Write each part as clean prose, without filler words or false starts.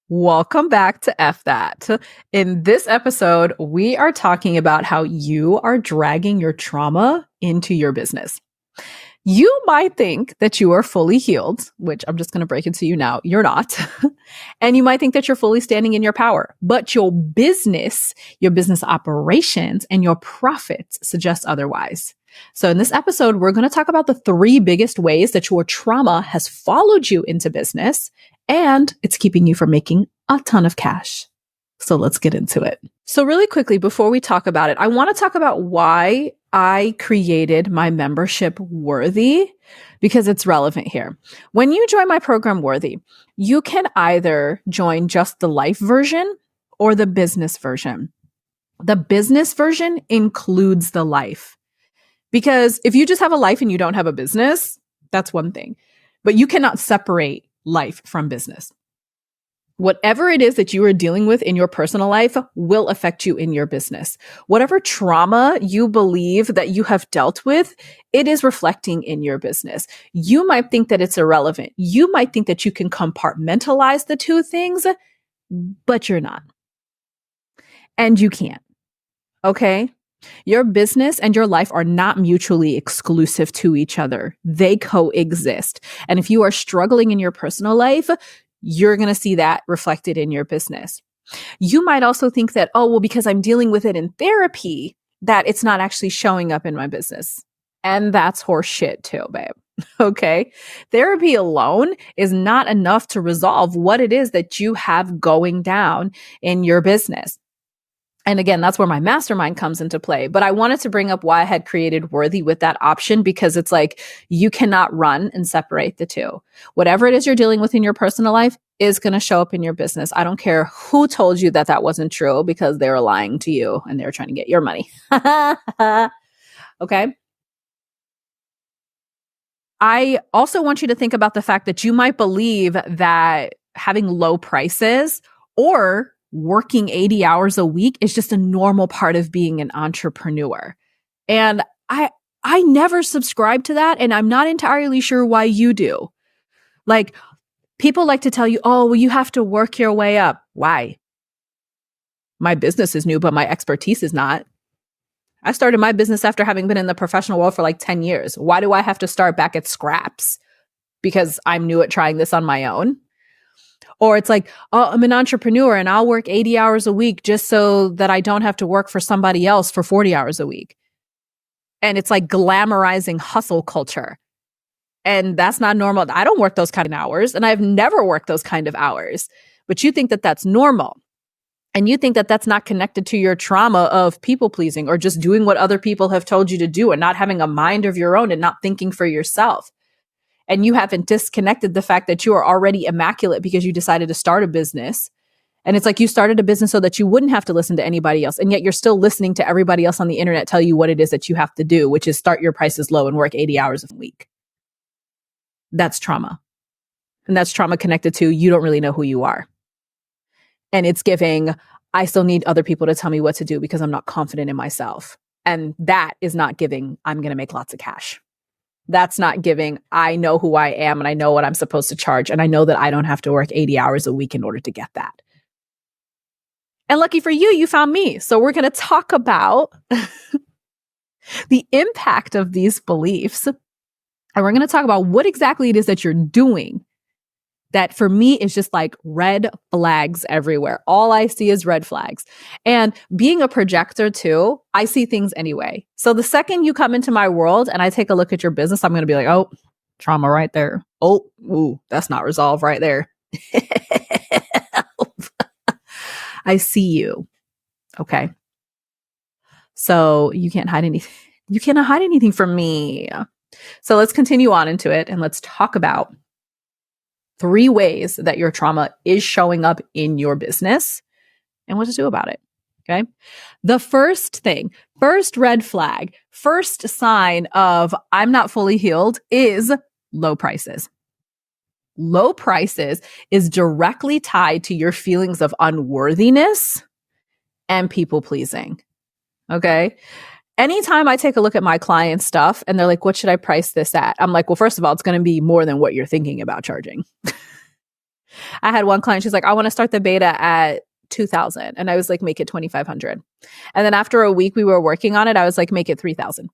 Welcome back to F That. In this episode, we are talking about how you are dragging your trauma into your business. You might think that you are fully healed, which I'm just going to break it to you now. You're not. And you might think that you're fully standing in your power, but your business operations, and your profits suggest otherwise. So in this episode, we're going to talk about the three biggest ways that your trauma has followed you into business and it's keeping you from making a ton of cash. So let's get into it. So really quickly, before we talk about it, I want to talk about why I created my membership Worthy, because it's relevant here. When you join my program Worthy, you can either join just the life version or the business version. The business version includes the life. Because if you just have a life and you don't have a business, that's one thing. But you cannot separate life from business. Whatever it is that you are dealing with in your personal life will affect you in your business. Whatever trauma you believe that you have dealt with, it is reflecting in your business. You might think that it's irrelevant. You might think that you can compartmentalize the two things, but you're not. And you can't. Okay? Your business and your life are not mutually exclusive to each other. They coexist. And if you are struggling in your personal life, you're going to see that reflected in your business. You might also think that, oh, well, because I'm dealing with it in therapy, that it's not actually showing up in my business. And that's horse shit too, babe. Okay. Therapy alone is not enough to resolve what it is that you have going down in your business. And again, that's where my mastermind comes into play. But I wanted to bring up why I had created Worthy with that option, because it's like you cannot run and separate the two. Whatever it is you're dealing with in your personal life is going to show up in your business. I don't care who told you that that wasn't true, because they're lying to you and they're trying to get your money. Okay. I also want you to think about the fact that you might believe that having low prices or working 80 hours a week is just a normal part of being an entrepreneur. And I never subscribe to that, and I'm not entirely sure why you do. Like, people like to tell you, oh, well, you have to work your way up. Why? My business is new, but my expertise is not. I started my business after having been in the professional world for like 10 years. Why do I have to start back at scraps? Because I'm new at trying this on my own? Or it's like, oh, I'm an entrepreneur and I'll work 80 hours a week just so that I don't have to work for somebody else for 40 hours a week. And it's like glamorizing hustle culture. And that's not normal. I don't work those kind of hours, and I've never worked those kind of hours. But you think that that's normal. And you think that that's not connected to your trauma of people pleasing or just doing what other people have told you to do and not having a mind of your own and not thinking for yourself. And you haven't disconnected the fact that you are already immaculate because you decided to start a business. And it's like you started a business so that you wouldn't have to listen to anybody else. And yet you're still listening to everybody else on the internet tell you what it is that you have to do, which is start your prices low and work 80 hours a week. That's trauma. And that's trauma connected to you don't really know who you are. And it's giving, I still need other people to tell me what to do because I'm not confident in myself. And that is not giving, I'm going to make lots of cash. That's not giving, I know who I am and I know what I'm supposed to charge. And I know that I don't have to work 80 hours a week in order to get that. And lucky for you, you found me. So we're going to talk about the impact of these beliefs. And we're going to talk about what exactly it is that you're doing that for me is just like red flags everywhere. All I see is red flags. And being a projector too, I see things anyway. So the second you come into my world and I take a look at your business, I'm going to be like, oh, trauma right there. Oh, ooh, that's not resolved right there. I see you. Okay. So you can't hide anything. You cannot hide anything from me. So let's continue on into it and let's talk about 3 ways that your trauma is showing up in your business and what to do about it. Okay. The first red flag, first sign of I'm not fully healed is low prices. Low prices is directly tied to your feelings of unworthiness and people pleasing. Okay. Anytime I take a look at my clients' stuff and they're like, what should I price this at? I'm like, well, first of all, it's going to be more than what you're thinking about charging. I had one client, she's like, I want to start the beta at 2,000. And I was like, make it 2,500. And then after a week we were working on it, I was like, make it 3,000.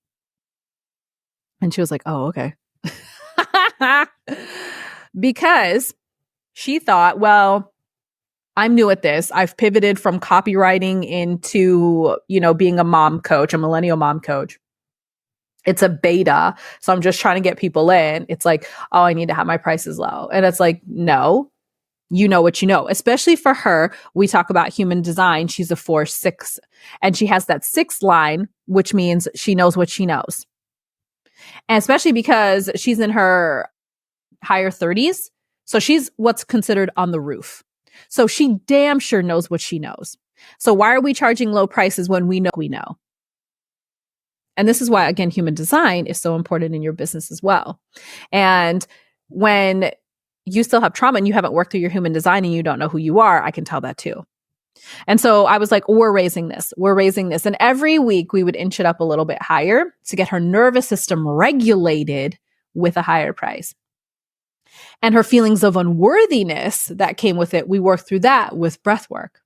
And she was like, oh, okay. Because she thought, well, I'm new at this. I've pivoted from copywriting into, being a mom coach, a millennial mom coach. It's a beta. So I'm just trying to get people in. It's like, oh, I need to have my prices low. And it's like, no, you know what you know. Especially for her, we talk about human design. She's a 4-6. And she has that 6 line, which means she knows what she knows. And especially because she's in her higher 30s. So she's what's considered on the roof. So she damn sure knows what she knows. So why are we charging low prices when we know we know? And this is why, again, human design is so important in your business as well. And when you still have trauma and you haven't worked through your human design and you don't know who you are, I can tell that too. And so I was like, we're raising this. And every week we would inch it up a little bit higher to get her nervous system regulated with a higher price. And her feelings of unworthiness that came with it, we worked through that with breath work.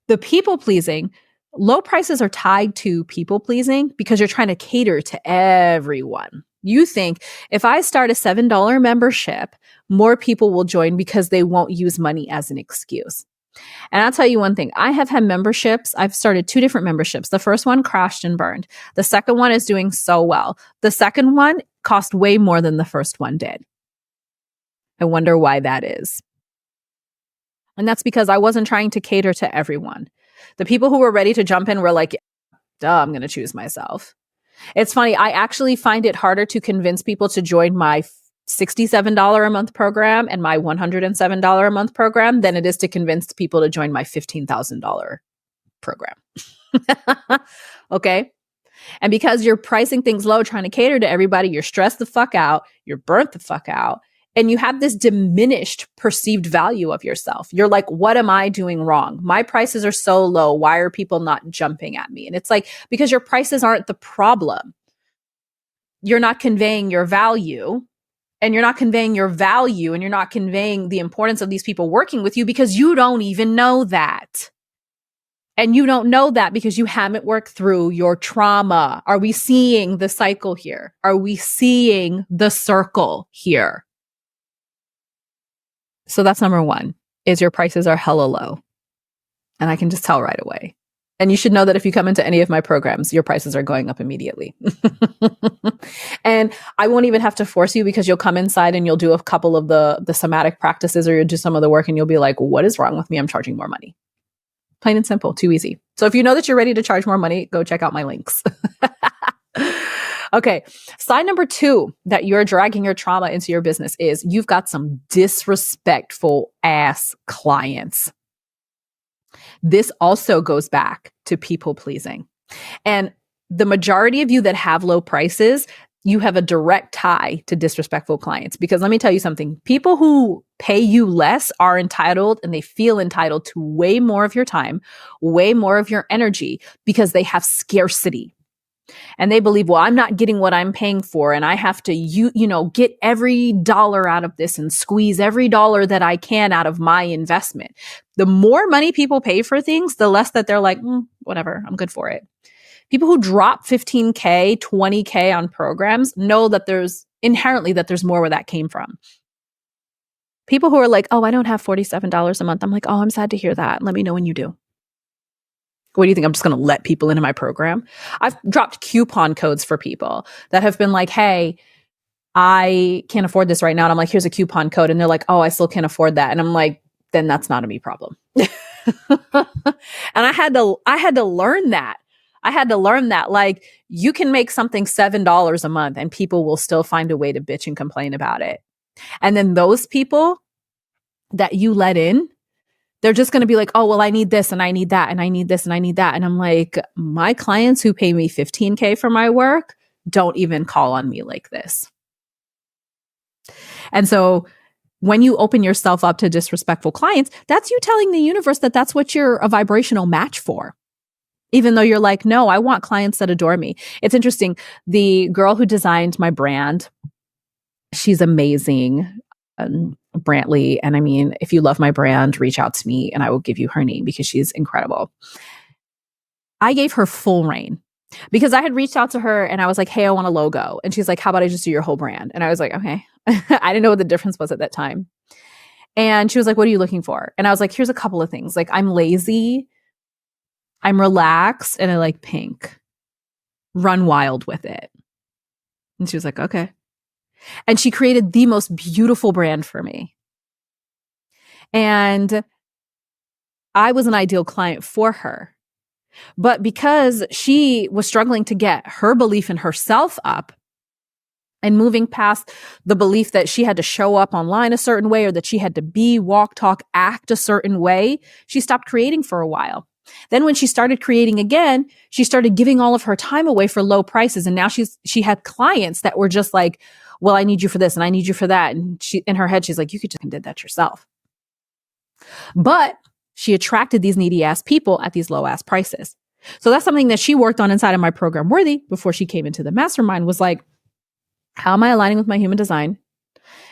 The people pleasing, low prices are tied to people pleasing because you're trying to cater to everyone. You think if I start a $7 membership, more people will join because they won't use money as an excuse. And I'll tell you one thing. I have had memberships. I've started 2 different memberships. The first one crashed and burned. The second one is doing so well. The second one cost way more than the first one did. I wonder why that is. And that's because I wasn't trying to cater to everyone. The people who were ready to jump in were like, duh, I'm going to choose myself. It's funny. I actually find it harder to convince people to join my $67 a month program and my $107 a month program than it is to convince people to join my $15,000 program. Okay. And because you're pricing things low, trying to cater to everybody, you're stressed the fuck out, you're burnt the fuck out, and you have this diminished perceived value of yourself. You're like, what am I doing wrong? My prices are so low. Why are people not jumping at me? And it's like, because your prices aren't the problem. You're not conveying your value. And you're not conveying your value, and you're not conveying the importance of these people working with you because you don't even know that. And you don't know that because you haven't worked through your trauma. Are we seeing the cycle here? Are we seeing the circle here? So that's number 1, is your prices are hella low. And I can just tell right away. And you should know that if you come into any of my programs, your prices are going up immediately. And I won't even have to force you because you'll come inside and you'll do a couple of the somatic practices, or you'll do some of the work and you'll be like, what is wrong with me? I'm charging more money. Plain and simple, too easy. So if you know that you're ready to charge more money, go check out my links. Okay. Sign number 2 that you're dragging your trauma into your business is you've got some disrespectful ass clients. This also goes back to people pleasing. And the majority of you that have low prices, you have a direct tie to disrespectful clients. Because let me tell you something, people who pay you less are entitled, and they feel entitled to way more of your time, way more of your energy, because they have scarcity. And they believe, well, I'm not getting what I'm paying for, and I have to, get every dollar out of this and squeeze every dollar that I can out of my investment. The more money people pay for things, the less that they're like, whatever, I'm good for it. People who drop 15K, 20K on programs know that there's more where that came from. People who are like, oh, I don't have $47 a month. I'm like, oh, I'm sad to hear that. Let me know when you do. What do you think? I'm just going to let people into my program? I've dropped coupon codes for people that have been like, hey, I can't afford this right now. And I'm like, here's a coupon code. And they're like, oh, I still can't afford that. And I'm like, then that's not a me problem. And I had to learn that. Like, you can make something $7 a month and people will still find a way to bitch and complain about it. And then those people that you let in, they're just going to be like, oh, well, I need this and I need that and I need this and I need that. And I'm like, my clients who pay me 15K for my work don't even call on me like this. And so when you open yourself up to disrespectful clients, that's you telling the universe that that's what you're a vibrational match for. Even though you're like, no, I want clients that adore me. It's interesting. The girl who designed my brand, she's amazing. Brantley. And I mean, if you love my brand, reach out to me and I will give you her name because she's incredible. I gave her full reign because I had reached out to her and I was like, hey, I want a logo. And she's like, how about I just do your whole brand? And I was like, okay. I didn't know what the difference was at that time. And she was like, what are you looking for? And I was like, here's a couple of things. Like, I'm lazy, I'm relaxed, and I like pink. Run wild with it. And she was like, okay. And she created the most beautiful brand for me. And I was an ideal client for her. But because she was struggling to get her belief in herself up and moving past the belief that she had to show up online a certain way or that she had to be, walk, talk, act a certain way, she stopped creating for a while. Then when she started creating again, she started giving all of her time away for low prices. And now she had clients that were just like, well, I need you for this and I need you for that. And she, in her head, she's like, you could just did that yourself. But she attracted these needy ass people at these low ass prices. So that's something that she worked on inside of my program Worthy before she came into the mastermind was like, how am I aligning with my human design?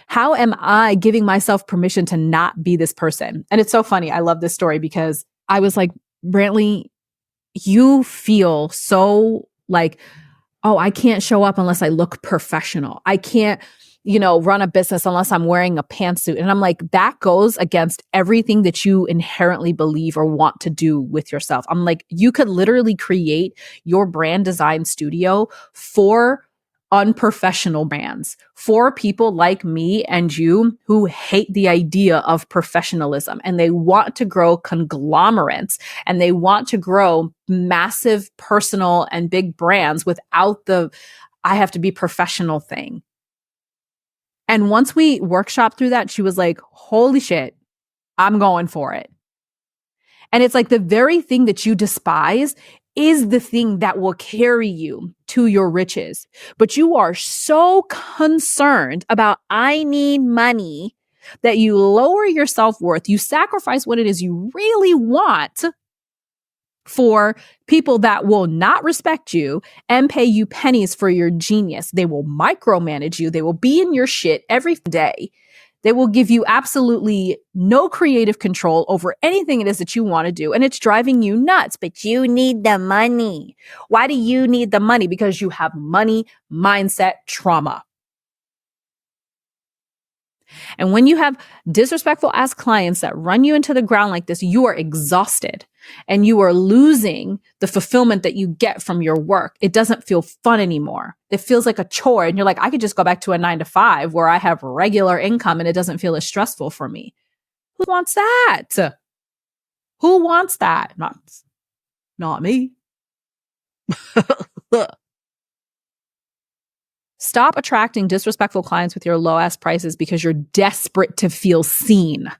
How am I giving myself permission to not be this person? And it's so funny. I love this story because I was like, Brantley, you feel so like, oh, I can't show up unless I look professional. I can't, run a business unless I'm wearing a pantsuit. And I'm like, that goes against everything that you inherently believe or want to do with yourself. I'm like, you could literally create your brand design studio for unprofessional brands, for people like me and you who hate the idea of professionalism and they want to grow conglomerates and they want to grow massive personal and big brands without the I have to be professional thing. And once we workshopped through that, she was like, holy shit, I'm going for it. And it's like the very thing that you despise is the thing that will carry you to your riches. But you are so concerned about, I need money, that you lower your self-worth. You sacrifice what it is you really want for people that will not respect you and pay you pennies for your genius. They will micromanage you. They will be in your shit every day. They will give you absolutely no creative control over anything it is that you want to do. And it's driving you nuts, but you need the money. Why do you need the money? Because you have money mindset trauma. And when you have disrespectful ass clients that run you into the ground like this, you are exhausted and you are losing the fulfillment that you get from your work. It doesn't feel fun anymore. It feels like a chore. And you're like, I could just go back to a 9-to-5 where I have regular income and it doesn't feel as stressful for me. Who wants that? Who wants that? Not me. Stop attracting disrespectful clients with your low ass prices because you're desperate to feel seen.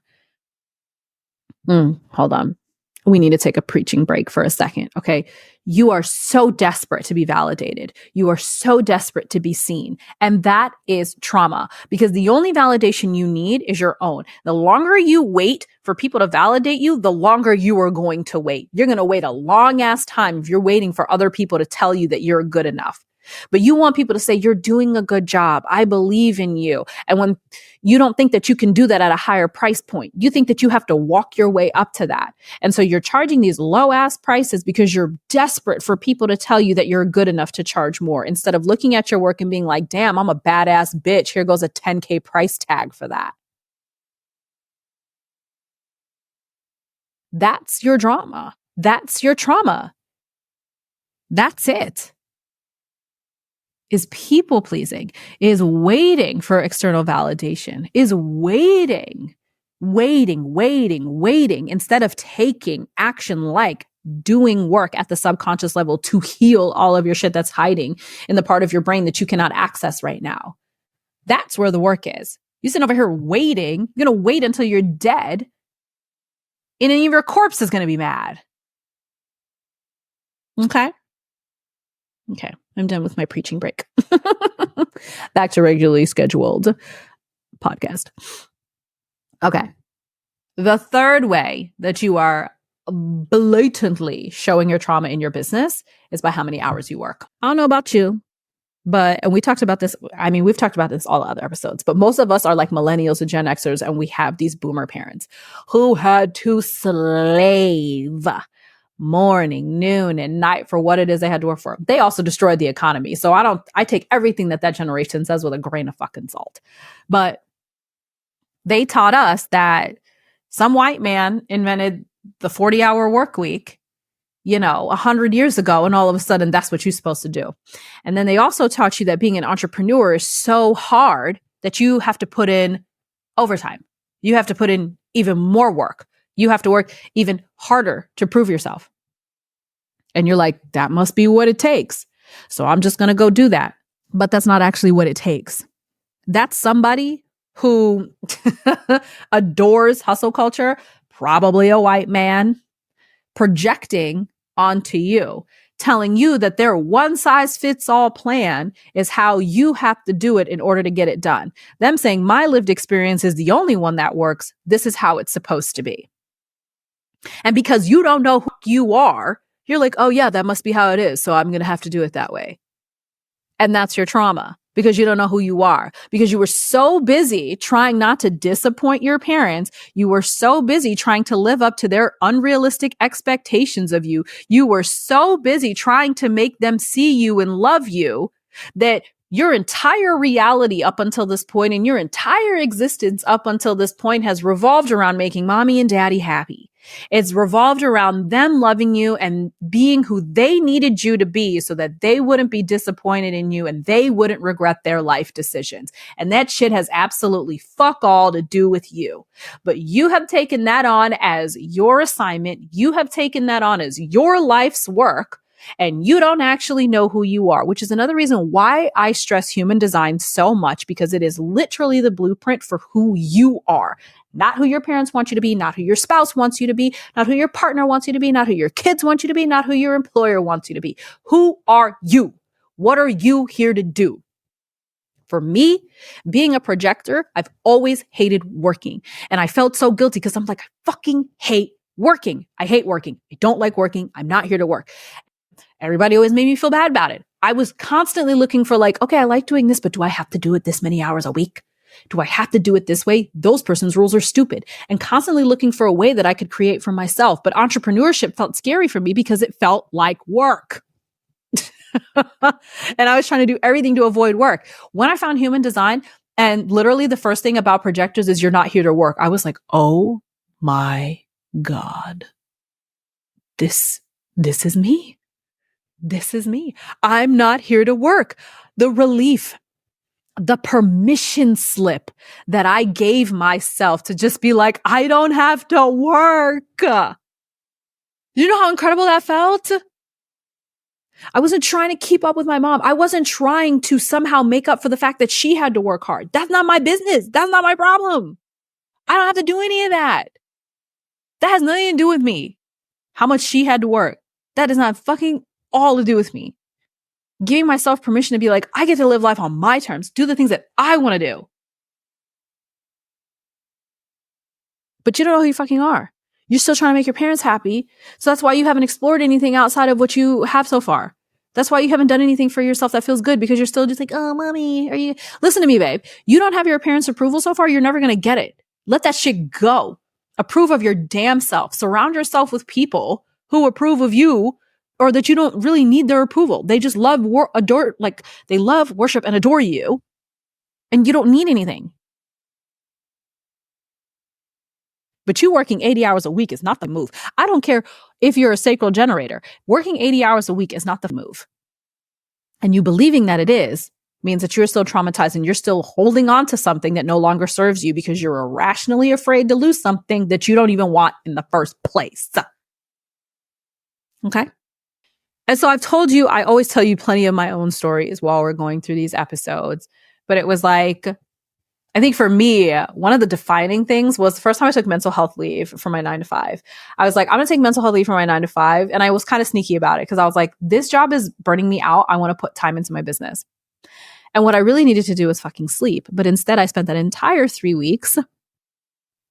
Hold on. We need to take a preaching break for a second. Okay. You are so desperate to be validated. You are so desperate to be seen. And that is trauma because the only validation you need is your own. The longer you wait for people to validate you, the longer you are going to wait. You're going to wait a long ass time if you're waiting for other people to tell you that you're good enough. But you want people to say, you're doing a good job. I believe in you. And when you don't think that you can do that at a higher price point, you think that you have to walk your way up to that. And so you're charging these low ass prices because you're desperate for people to tell you that you're good enough to charge more instead of looking at your work and being like, damn, I'm a badass bitch. Here goes a 10K price tag for that. That's your drama. That's your trauma. That's it. Is people pleasing, is waiting for external validation, is waiting instead of taking action like doing work at the subconscious level to heal all of your shit that's hiding in the part of your brain that you cannot access right now. That's where the work is. You sit over here waiting, you're going to wait until you're dead, and any of your corpse is going to be mad. Okay. I'm done with my preaching break. Back to regularly scheduled podcast. Okay. The third way that you are blatantly showing your trauma in your business is by how many hours you work. I don't know about you, And we talked about this. I mean, we've talked about this all the other episodes, but most of us are like millennials and Gen Xers, and we have these boomer parents who had to slave morning, noon, and night for what it is they had to work for. They also destroyed the economy. So I take everything that generation says with a grain of fucking salt. But they taught us that some white man invented the 40-hour work week, 100 years ago, and all of a sudden that's what you're supposed to do. And then they also taught you that being an entrepreneur is so hard that you have to put in overtime. You have to put in even more work. You have to work even harder to prove yourself. And you're like, that must be what it takes. So I'm just going to go do that. But that's not actually what it takes. That's somebody who adores hustle culture, probably a white man, projecting onto you, telling you that their one size fits all plan is how you have to do it in order to get it done. Them saying my lived experience is the only one that works. This is how it's supposed to be. And because you don't know who you are, you're like, oh yeah, that must be how it is. So I'm going to have to do it that way. And that's your trauma because you don't know who you are, because you were so busy trying not to disappoint your parents. You were so busy trying to live up to their unrealistic expectations of you. You were so busy trying to make them see you and love you that your entire reality up until this point and your entire existence up until this point has revolved around making mommy and daddy happy. It's revolved around them loving you and being who they needed you to be so that they wouldn't be disappointed in you and they wouldn't regret their life decisions. And that shit has absolutely fuck all to do with you. But you have taken that on as your assignment. You have taken that on as your life's work. And you don't actually know who you are, which is another reason why I stress human design so much, because it is literally the blueprint for who you are. Not who your parents want you to be, not who your spouse wants you to be, not who your partner wants you to be, not who your kids want you to be, not who your employer wants you to be. Who are you? What are you here to do? For me, being a projector, I've always hated working. And I felt so guilty because I'm like, I fucking hate working. I hate working. I don't like working. I'm not here to work. Everybody always made me feel bad about it. I was constantly looking for like, okay, I like doing this, but do I have to do it this many hours a week? Do I have to do it this way? Those person's rules are stupid. And constantly looking for a way that I could create for myself. But entrepreneurship felt scary for me because it felt like work. And I was trying to do everything to avoid work. When I found human design, and literally the first thing about projectors is you're not here to work, I was like, oh my God. This is me. This is me. I'm not here to work. The relief, the permission slip that I gave myself to just be like, I don't have to work. You know how incredible that felt? I wasn't trying to keep up with my mom. I wasn't trying to somehow make up for the fact that she had to work hard. That's not my business. That's not my problem. I don't have to do any of that. That has nothing to do with me. How much she had to work. That does not fucking all to do with me. Giving myself permission to be like, I get to live life on my terms, do the things that I want to do. But you don't know who you fucking are. You're still trying to make your parents happy. So that's why you haven't explored anything outside of what you have so far. That's why you haven't done anything for yourself that feels good, because you're still just like, oh, mommy, are you? Listen to me, babe. You don't have your parents' approval so far. You're never going to get it. Let that shit go. Approve of your damn self. Surround yourself with people who approve of you, or that you don't really need their approval. They just love, adore, like they love, worship, and adore you. And you don't need anything. But you working 80 hours a week is not the move. I don't care if you're a sacral generator. Working 80 hours a week is not the move. And you believing that it is means that you're still traumatized and you're still holding on to something that no longer serves you because you're irrationally afraid to lose something that you don't even want in the first place. Okay? And so I've told you, I always tell you plenty of my own stories while we're going through these episodes. But it was like, I think for me, one of the defining things was the first time I took mental health leave for my 9 to 5. I was like, I'm going to take mental health leave for my 9 to 5. And I was kind of sneaky about it because I was like, this job is burning me out. I want to put time into my business. And what I really needed to do was fucking sleep. But instead, I spent that entire 3 weeks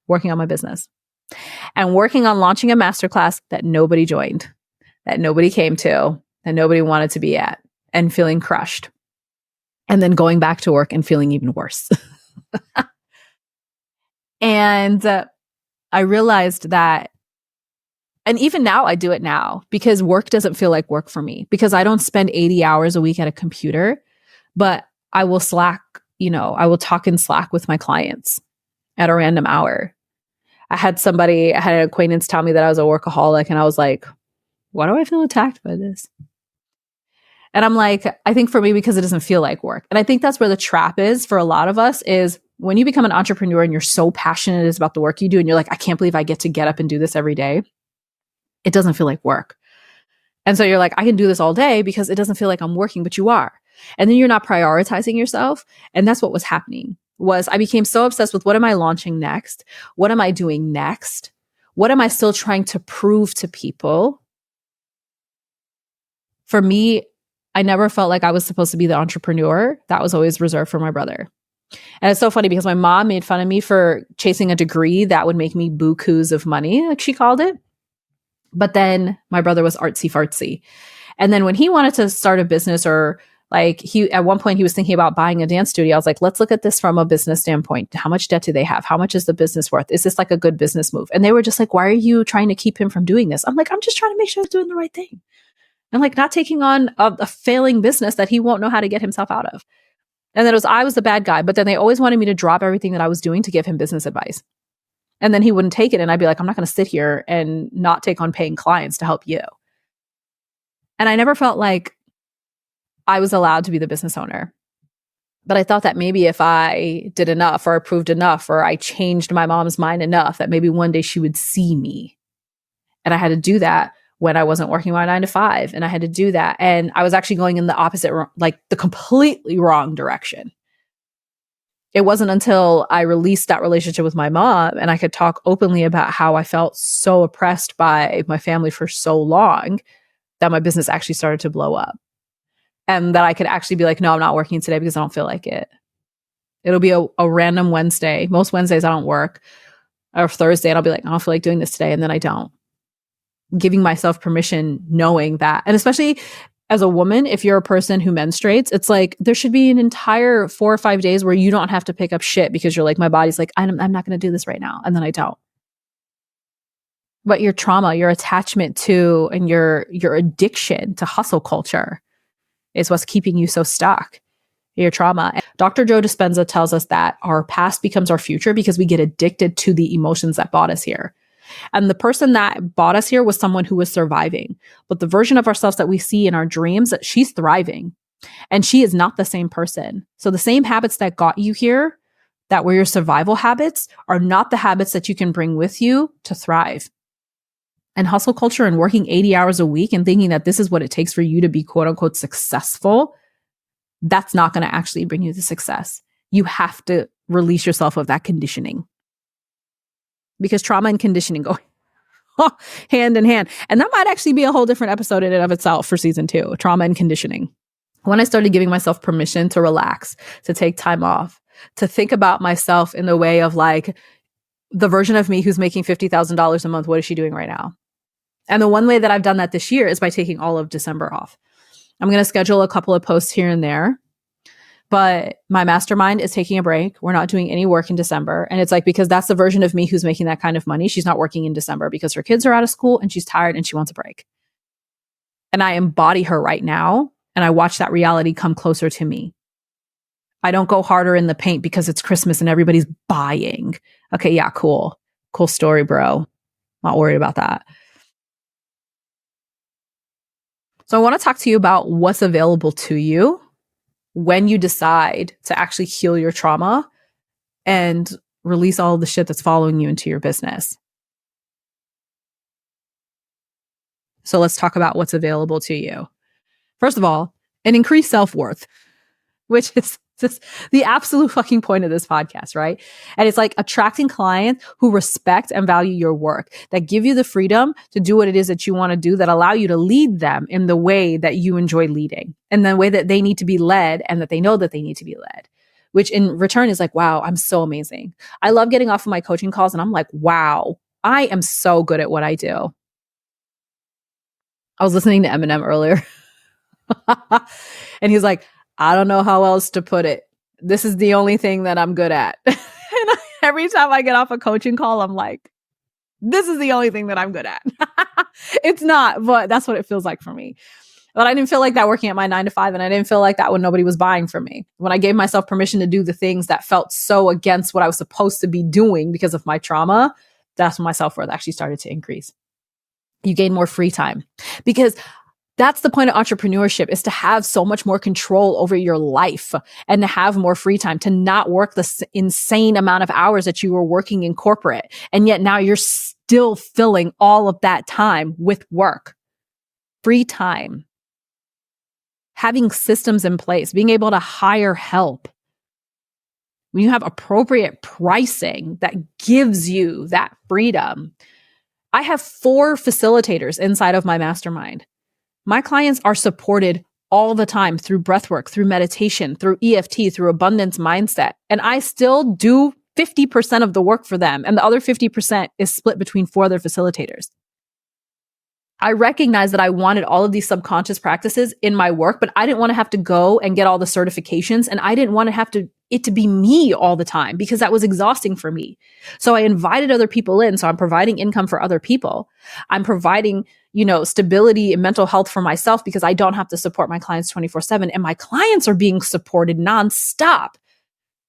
working on my business and working on launching a masterclass that nobody joined, that nobody came to, that nobody wanted to be at, and feeling crushed. and then going back to work and feeling even worse. And I realized that, and even now I do it now because work doesn't feel like work for me because I don't spend 80 hours a week at a computer, but I will Slack, I will talk in Slack with my clients at a random hour. I had an acquaintance tell me that I was a workaholic, and I was like, why do I feel attacked by this? And I'm like, I think for me, because it doesn't feel like work. And I think that's where the trap is for a lot of us is when you become an entrepreneur and you're so passionate about the work you do, and you're like, I can't believe I get to get up and do this every day. It doesn't feel like work. And so you're like, I can do this all day because it doesn't feel like I'm working, but you are. And then you're not prioritizing yourself. And that's what was happening was I became so obsessed with what am I launching next? What am I doing next? What am I still trying to prove to people? For me, I never felt like I was supposed to be the entrepreneur. That was always reserved for my brother. And it's so funny because my mom made fun of me for chasing a degree that would make me bukus of money, like she called it. But then my brother was artsy fartsy. And then when he wanted to start a business or like at one point he was thinking about buying a dance studio, I was like, let's look at this from a business standpoint. How much debt do they have? How much is the business worth? Is this like a good business move? And they were just like, why are you trying to keep him from doing this? I'm like, I'm just trying to make sure he's doing the right thing. And like not taking on a failing business that he won't know how to get himself out of. And then I was the bad guy, but then they always wanted me to drop everything that I was doing to give him business advice. And then he wouldn't take it. And I'd be like, I'm not going to sit here and not take on paying clients to help you. And I never felt like I was allowed to be the business owner. But I thought that maybe if I did enough or I proved enough or I changed my mom's mind enough that maybe one day she would see me. And I had to do that when I wasn't working my 9 to 5. And I had to do that. And I was actually going in the opposite, like the completely wrong direction. It wasn't until I released that relationship with my mom and I could talk openly about how I felt so oppressed by my family for so long that my business actually started to blow up. And that I could actually be like, no, I'm not working today because I don't feel like it. It'll be a random Wednesday. Most Wednesdays I don't work. Or Thursday, and I'll be like, I don't feel like doing this today. And then I don't. Giving myself permission, knowing that. And especially as a woman, if you're a person who menstruates, it's like there should be an entire 4 or 5 days where you don't have to pick up shit because you're like, my body's like, I'm not going to do this right now. And then I don't. But your trauma, your attachment to, and your addiction to hustle culture is what's keeping you so stuck. Your trauma. And Dr. Joe Dispenza tells us that our past becomes our future because we get addicted to the emotions that brought us here. And the person that brought us here was someone who was surviving. But the version of ourselves that we see in our dreams, she's thriving. And she is not the same person. So the same habits that got you here, that were your survival habits, are not the habits that you can bring with you to thrive. And hustle culture and working 80 hours a week and thinking that this is what it takes for you to be quote unquote successful, that's not going to actually bring you to success. You have to release yourself of that conditioning. Because trauma and conditioning go hand in hand. And that might actually be a whole different episode in and of itself for season 2, trauma and conditioning. When I started giving myself permission to relax, to take time off, to think about myself in the way of like the version of me who's making $50,000 a month, what is she doing right now? And the one way that I've done that this year is by taking all of December off. I'm going to schedule a couple of posts here and there, but my mastermind is taking a break. We're not doing any work in December. And it's like, because that's the version of me who's making that kind of money. She's not working in December because her kids are out of school and she's tired and she wants a break. And I embody her right now. And I watch that reality come closer to me. I don't go harder in the paint because it's Christmas and everybody's buying. Okay, yeah, cool. Cool story, bro. Not worried about that. So I want to talk to you about what's available to you when you decide to actually heal your trauma and release all of the shit that's following you into your business. So let's talk about what's available to you. First of all, an increased self-worth, which is just the absolute fucking point of this podcast, right? And it's like attracting clients who respect and value your work, that give you the freedom to do what it is that you want to do, that allow you to lead them in the way that you enjoy leading, and the way that they need to be led and that they know that they need to be led, which in return is like, wow, I'm so amazing. I love getting off of my coaching calls and I'm like, wow, I am so good at what I do. I was listening to Eminem earlier and he's like, I don't know how else to put it. This is the only thing that I'm good at. And every time I get off a coaching call, I'm like, this is the only thing that I'm good at. It's not, but that's what it feels like for me. But I didn't feel like that working at my 9 to 5, and I didn't feel like that when nobody was buying from me. When I gave myself permission to do the things that felt so against what I was supposed to be doing because of my trauma, that's when my self-worth actually started to increase. You gain more free time, because that's the point of entrepreneurship, is to have so much more control over your life and to have more free time, to not work the insane amount of hours that you were working in corporate. And yet now you're still filling all of that time with work. Free time. Having systems in place, being able to hire help. When you have appropriate pricing that gives you that freedom. I have 4 facilitators inside of my mastermind. My clients are supported all the time through breathwork, through meditation, through EFT, through abundance mindset. And I still do 50% of the work for them. And the other 50% is split between 4 other facilitators. I recognize that I wanted all of these subconscious practices in my work, but I didn't want to have to go and get all the certifications. And I didn't want to have it to be me all the time, because that was exhausting for me. So I invited other people in. So I'm providing income for other people. I'm providing, stability and mental health for myself, because I don't have to support my clients 24/7. And my clients are being supported nonstop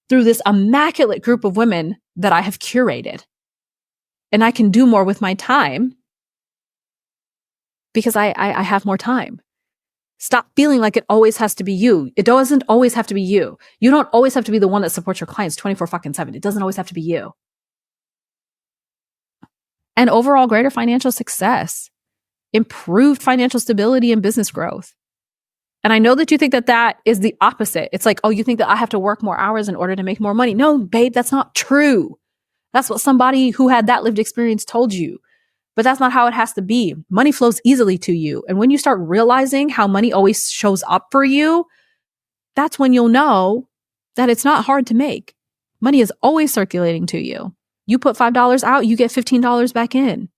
through this immaculate group of women that I have curated. And I can do more with my time, because I have more time. Stop feeling like it always has to be you. It doesn't always have to be you. You don't always have to be the one that supports your clients 24/7. It doesn't always have to be you. And overall greater financial success, improved financial stability and business growth. And I know that you think that that is the opposite. It's like, oh, you think that I have to work more hours in order to make more money. No, babe, that's not true. That's what somebody who had that lived experience told you. But that's not how it has to be. Money flows easily to you. And when you start realizing how money always shows up for you, that's when you'll know that it's not hard to make. Money is always circulating to you. You put $5 out, you get $15 back in.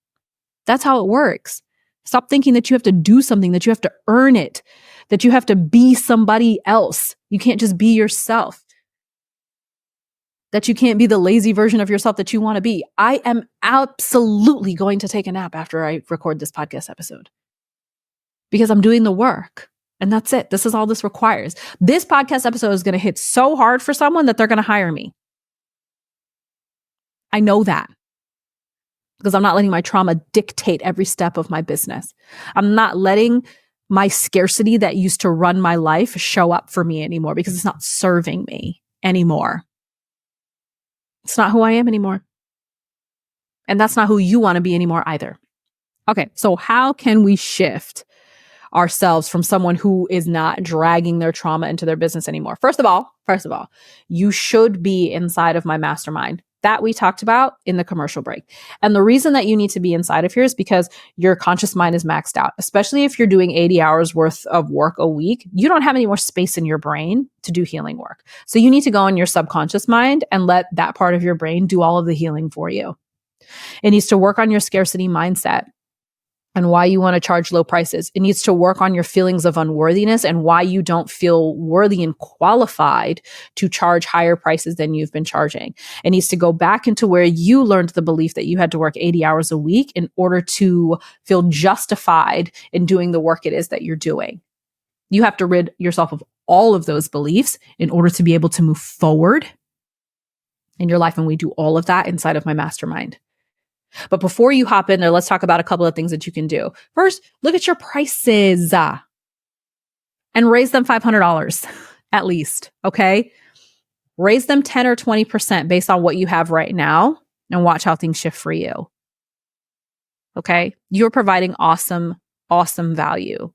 That's how it works. Stop thinking that you have to do something, that you have to earn it, that you have to be somebody else. You can't just be yourself. That you can't be the lazy version of yourself that you want to be. I am absolutely going to take a nap after I record this podcast episode, because I'm doing the work, and that's it. This is all this requires. This podcast episode is going to hit so hard for someone that they're going to hire me. I know that, because I'm not letting my trauma dictate every step of my business. I'm not letting my scarcity that used to run my life show up for me anymore, because it's not serving me anymore. It's not who I am anymore. And that's not who you want to be anymore either. Okay, so how can we shift ourselves from someone who is not dragging their trauma into their business anymore? First of all, you should be inside of my mastermind that we talked about in the commercial break. And the reason that you need to be inside of here is because your conscious mind is maxed out, especially if you're doing 80 hours worth of work a week. You don't have any more space in your brain to do healing work. So you need to go in your subconscious mind and let that part of your brain do all of the healing for you. It needs to work on your scarcity mindset and why you want to charge low prices. It needs to work on your feelings of unworthiness and why you don't feel worthy and qualified to charge higher prices than you've been charging. It needs to go back into where you learned the belief that you had to work 80 hours a week in order to feel justified in doing the work it is that you're doing. You have to rid yourself of all of those beliefs in order to be able to move forward in your life. And we do all of that inside of my mastermind. But before you hop in there, let's talk about a couple of things that you can do. First, look at your prices and raise them $500 at least, okay? Raise them 10 or 20% based on what you have right now and watch how things shift for you, okay? You're providing awesome, awesome value.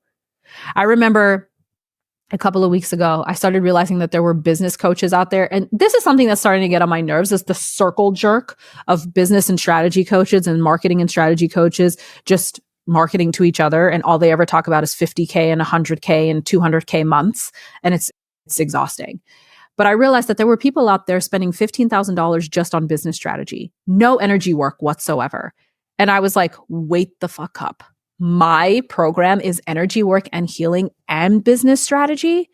I remember a couple of weeks ago, I started realizing that there were business coaches out there. And this is something that's starting to get on my nerves, is the circle jerk of business and strategy coaches and marketing and strategy coaches just marketing to each other. And all they ever talk about is 50K and 100K and 200K months. And it's exhausting. But I realized that there were people out there spending $15,000 just on business strategy, no energy work whatsoever. And I was like, wait the fuck up. My program is energy work and healing and business strategy.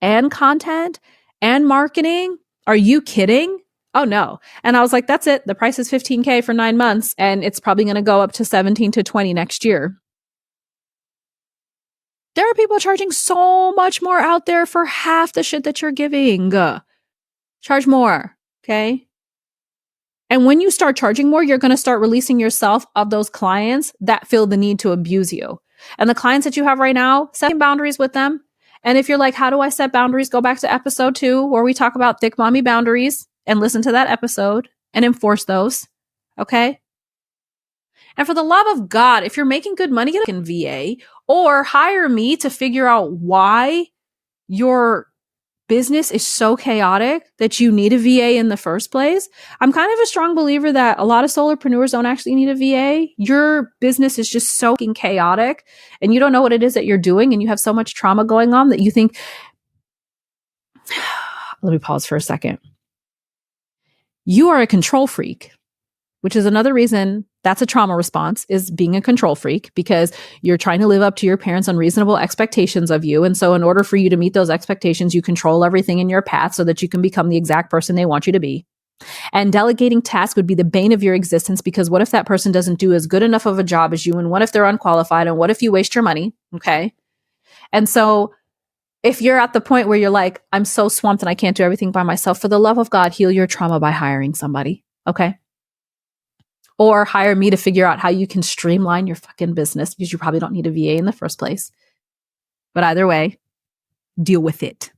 and content and marketing. Are you kidding? Oh no. And I was like, that's it. The price is $15,000 for 9 months and it's probably going to go up to 17 to 20 next year. There are people charging so much more out there for half the shit that you're giving. Charge more. Okay. And when you start charging more, you're going to start releasing yourself of those clients that feel the need to abuse you. And the clients that you have right now, setting boundaries with them. And if you're like, how do I set boundaries? Go back to episode 2 where we talk about thick mommy boundaries and listen to that episode and enforce those. Okay. And for the love of God, if you're making good money, get a VA or hire me to figure out why your business is so chaotic that you need a VA in the first place. I'm kind of a strong believer that a lot of solopreneurs don't actually need a VA. Your business is just so fucking chaotic and you don't know what it is that you're doing and you have so much trauma going on that you think, let me pause for a second. You are a control freak, which is another reason that's a trauma response, is being a control freak, because you're trying to live up to your parents' unreasonable expectations of you. And so in order for you to meet those expectations, you control everything in your path so that you can become the exact person they want you to be. And delegating tasks would be the bane of your existence, because what if that person doesn't do as good enough of a job as you? And what if they're unqualified? And what if you waste your money? Okay. And so if you're at the point where you're like, I'm so swamped and I can't do everything by myself, for the love of God, heal your trauma by hiring somebody. Okay. Or hire me to figure out how you can streamline your fucking business, because you probably don't need a VA in the first place. But either way, deal with it.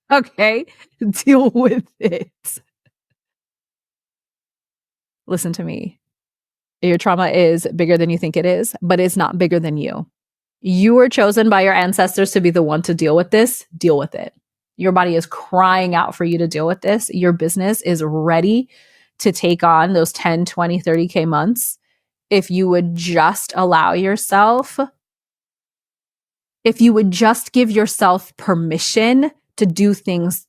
Okay? Deal with it. Listen to me. Your trauma is bigger than you think it is, but it's not bigger than you. You were chosen by your ancestors to be the one to deal with this. Deal with it. Your body is crying out for you to deal with this. Your business is ready to take on those 10, 20, 30K months. If you would just allow yourself, if you would just give yourself permission to do things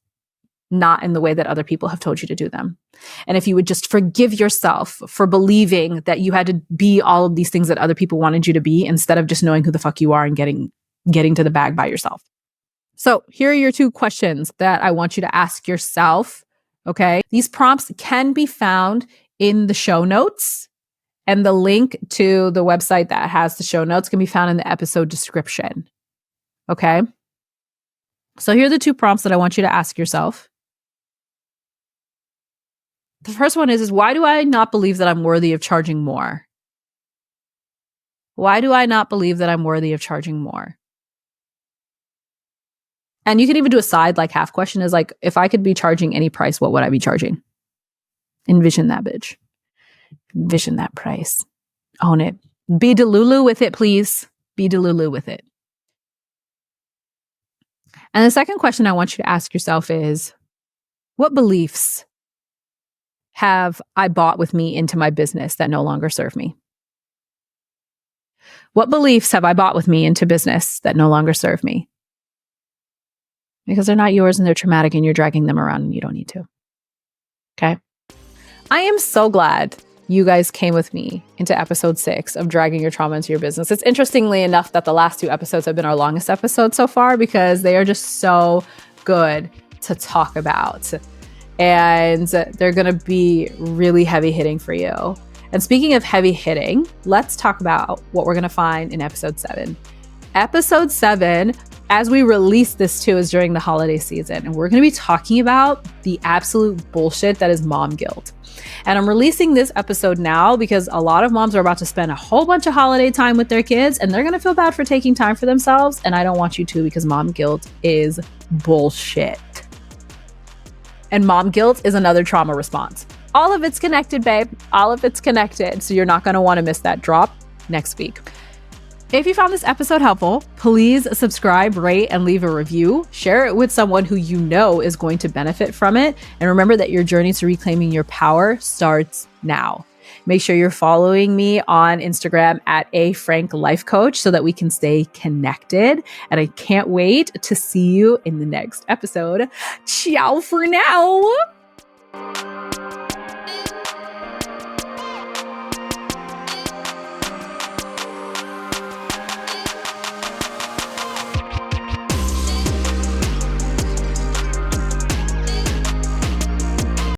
not in the way that other people have told you to do them. And if you would just forgive yourself for believing that you had to be all of these things that other people wanted you to be, instead of just knowing who the fuck you are and getting to the bag by yourself. So here are your 2 questions that I want you to ask yourself. Okay. These prompts can be found in the show notes, and the link to the website that has the show notes can be found in the episode description. Okay. So here are the 2 prompts that I want you to ask yourself. The first one is why do I not believe that I'm worthy of charging more? Why do I not believe that I'm worthy of charging more? And you can even do a side like half question is like, if I could be charging any price, what would I be charging? Envision that bitch. Envision that price. Own it. Be Delulu with it, please. Be Delulu with it. And the second question I want you to ask yourself is, what beliefs have I bought with me into my business that no longer serve me? What beliefs have I bought with me into business that no longer serve me? Because they're not yours and they're traumatic and you're dragging them around and you don't need to. Okay? I am so glad you guys came with me into episode 6 of Dragging Your Trauma into Your Business. It's interestingly enough that the last 2 episodes have been our longest episodes so far, because they are just so good to talk about. And they're going to be really heavy hitting for you. And speaking of heavy hitting, let's talk about what we're going to find in episode 7. Episode 7, as we release this too, is during the holiday season. And we're going to be talking about the absolute bullshit that is mom guilt. And I'm releasing this episode now because a lot of moms are about to spend a whole bunch of holiday time with their kids and they're going to feel bad for taking time for themselves. And I don't want you to, because mom guilt is bullshit. And mom guilt is another trauma response. All of it's connected, babe. All of it's connected. So you're not going to want to miss that drop next week. If you found this episode helpful, please subscribe, rate, and leave a review. Share it with someone who you know is going to benefit from it. And remember that your journey to reclaiming your power starts now. Make sure you're following me on Instagram at @AFrankLifeCoach so that we can stay connected. And I can't wait to see you in the next episode. Ciao for now.